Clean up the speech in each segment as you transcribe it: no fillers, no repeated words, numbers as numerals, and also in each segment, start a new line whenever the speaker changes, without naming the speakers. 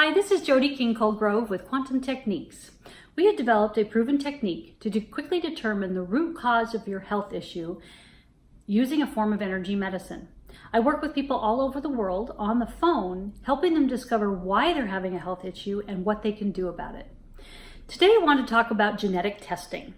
Hi, this is Jody Colegrove with Quantum Techniques. We have developed a proven technique to quickly determine the root cause of your health issue using a form of energy medicine. I work with people all over the world on the phone, helping them discover why they're having a health issue and what they can do about it. Today I want to talk about genetic testing.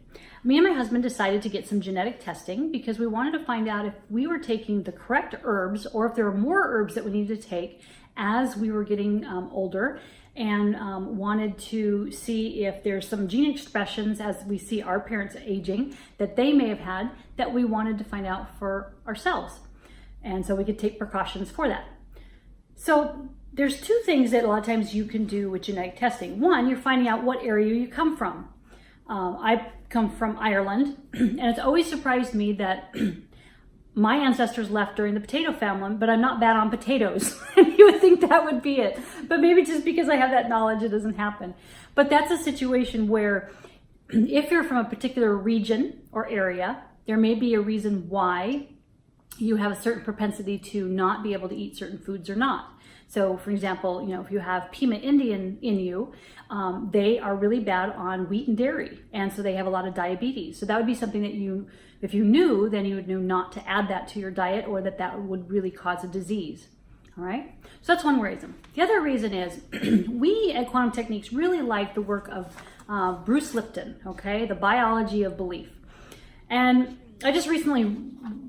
Me and my husband decided to get some genetic testing because we wanted to find out if we were taking the correct herbs or if there were more herbs that we needed to take as we were getting older, and wanted to see if there's some gene expressions as we see our parents aging that they may have had that we wanted to find out for ourselves. And so we could take precautions for that. So there's two things that a lot of times you can do with genetic testing. One, you're finding out what area you come from. I come from Ireland, and it's always surprised me that my ancestors left during the potato famine, but I'm not bad on potatoes. You would think that would be it. But maybe just because I have that knowledge, it doesn't happen. But that's a situation where if you're from a particular region or area, there may be a reason why you have a certain propensity to not be able to eat certain foods or not. So for example, if you have Pima Indian in you, they are really bad on wheat and dairy. And so they have a lot of diabetes. So that would be something that if you knew, then you would know not to add that to your diet, or that would really cause a disease. All right. So that's one reason. The other reason is we at Quantum Techniques really like the work of Bruce Lipton, okay? The biology of belief. And I just recently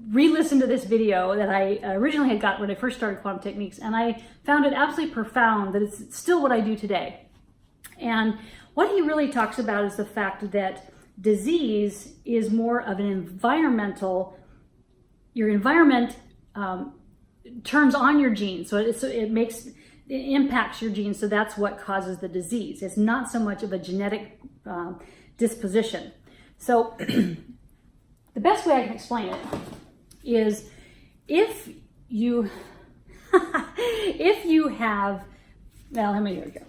re-listened to this video that I originally had got when I first started Quantum Techniques, and I found it absolutely profound that it's still what I do today. And what he really talks about is the fact that disease is more of an environmental, your environment turns on your genes. So it impacts your genes. So that's what causes the disease. It's not so much of a genetic disposition. So the best way I can explain it is if you have, well, here we go.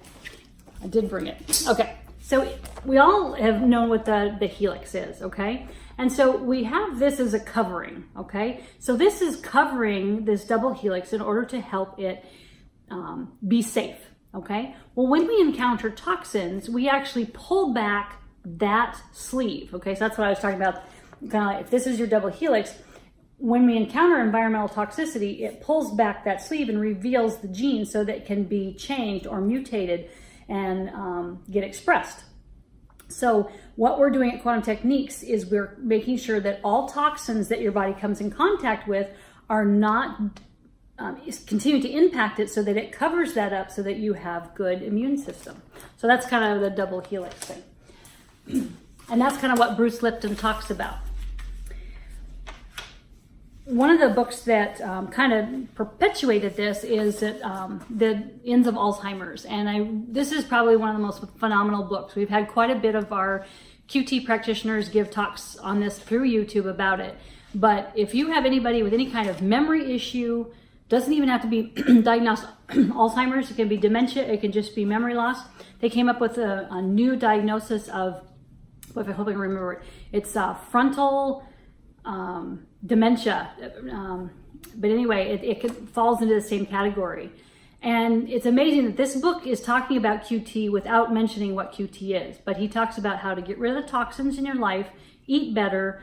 I did bring it. Okay. So we all have known what the helix is, okay? And so we have this as a covering, okay? So this is covering this double helix in order to help it be safe, okay? Well, when we encounter toxins, we actually pull back that sleeve, okay? So that's what I was talking about. Kind of like if this is your double helix, when we encounter environmental toxicity, it pulls back that sleeve and reveals the gene so that it can be changed or mutated and get expressed. So what we're doing at Quantum Techniques is we're making sure that all toxins that your body comes in contact with are not continue to impact it, so that it covers that up so that you have good immune system. So that's kind of the double helix thing. And that's kind of what Bruce Lipton talks about. One of the books that kind of perpetuated this is The Ends of Alzheimer's. And this is probably one of the most phenomenal books. We've had quite a bit of our QT practitioners give talks on this through YouTube about it. But if you have anybody with any kind of memory issue, doesn't even have to be diagnosed Alzheimer's, it can be dementia, it can just be memory loss. They came up with a new diagnosis of, if I hope I can remember it, it's frontal dementia, but anyway, it falls into the same category. And it's amazing that this book is talking about QT without mentioning what QT is, but he talks about how to get rid of the toxins in your life, eat better,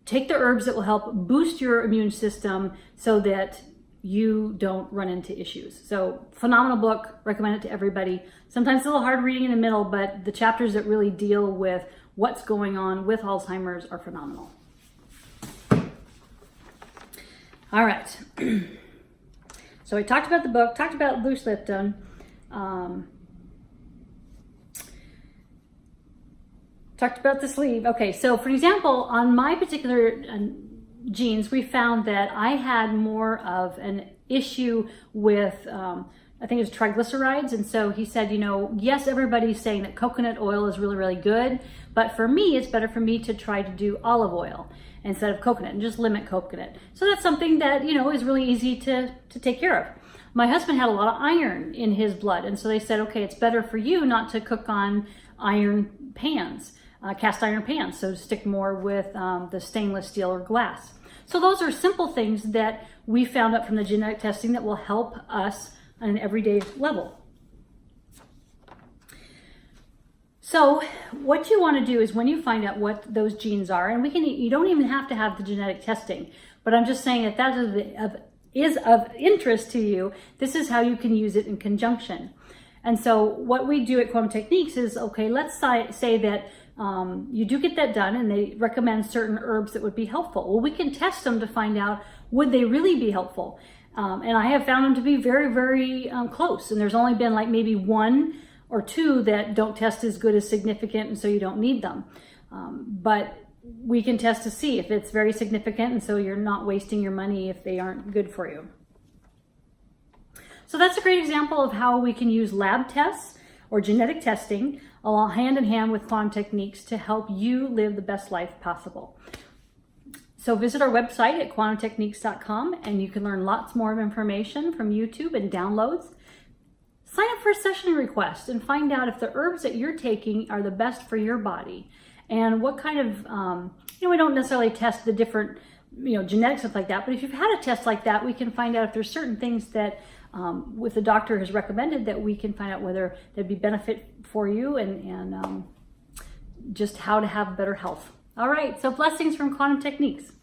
take the herbs that will help boost your immune system so that you don't run into issues. So phenomenal book, recommend it to everybody. Sometimes it's a little hard reading in the middle, but the chapters that really deal with what's going on with Alzheimer's are phenomenal. All right. So we talked about the book, talked about Bruce Lipton. Talked about the sleeve. Okay, so for example, on my particular genes, we found that I had more of an issue with, I think it was triglycerides. And so he said, yes, everybody's saying that coconut oil is really, really good, but for me, it's better for me to try to do olive oil instead of coconut and just limit coconut. So that's something that, is really easy to take care of. My husband had a lot of iron in his blood. And so they said, okay, it's better for you not to cook on iron pans, cast iron pans. So stick more with the stainless steel or glass. So those are simple things that we found out from the genetic testing that will help us on an everyday level. So what you want to do is when you find out what those genes are, and you don't even have to have the genetic testing, but I'm just saying that is of interest to you, this is how you can use it in conjunction. And so what we do at Quantum Techniques is, okay, let's say that you do get that done and they recommend certain herbs that would be helpful. Well, we can test them to find out, would they really be helpful? And I have found them to be very, very close. And there's only been like maybe 1 or 2 that don't test as good as significant, and so you don't need them. But we can test to see if it's very significant, and so you're not wasting your money if they aren't good for you. So that's a great example of how we can use lab tests or genetic testing along hand in hand with quantum techniques to help you live the best life possible. So visit our website at quantumtechniques.com and you can learn lots more information from YouTube and downloads. Sign up for a session request and find out if the herbs that you're taking are the best for your body and what kind of, we don't necessarily test the different, genetic stuff like that, but if you've had a test like that, we can find out if there's certain things that with the doctor has recommended that we can find out whether there'd be benefit for you and just how to have better health. All right, so blessings from Quantum Techniques.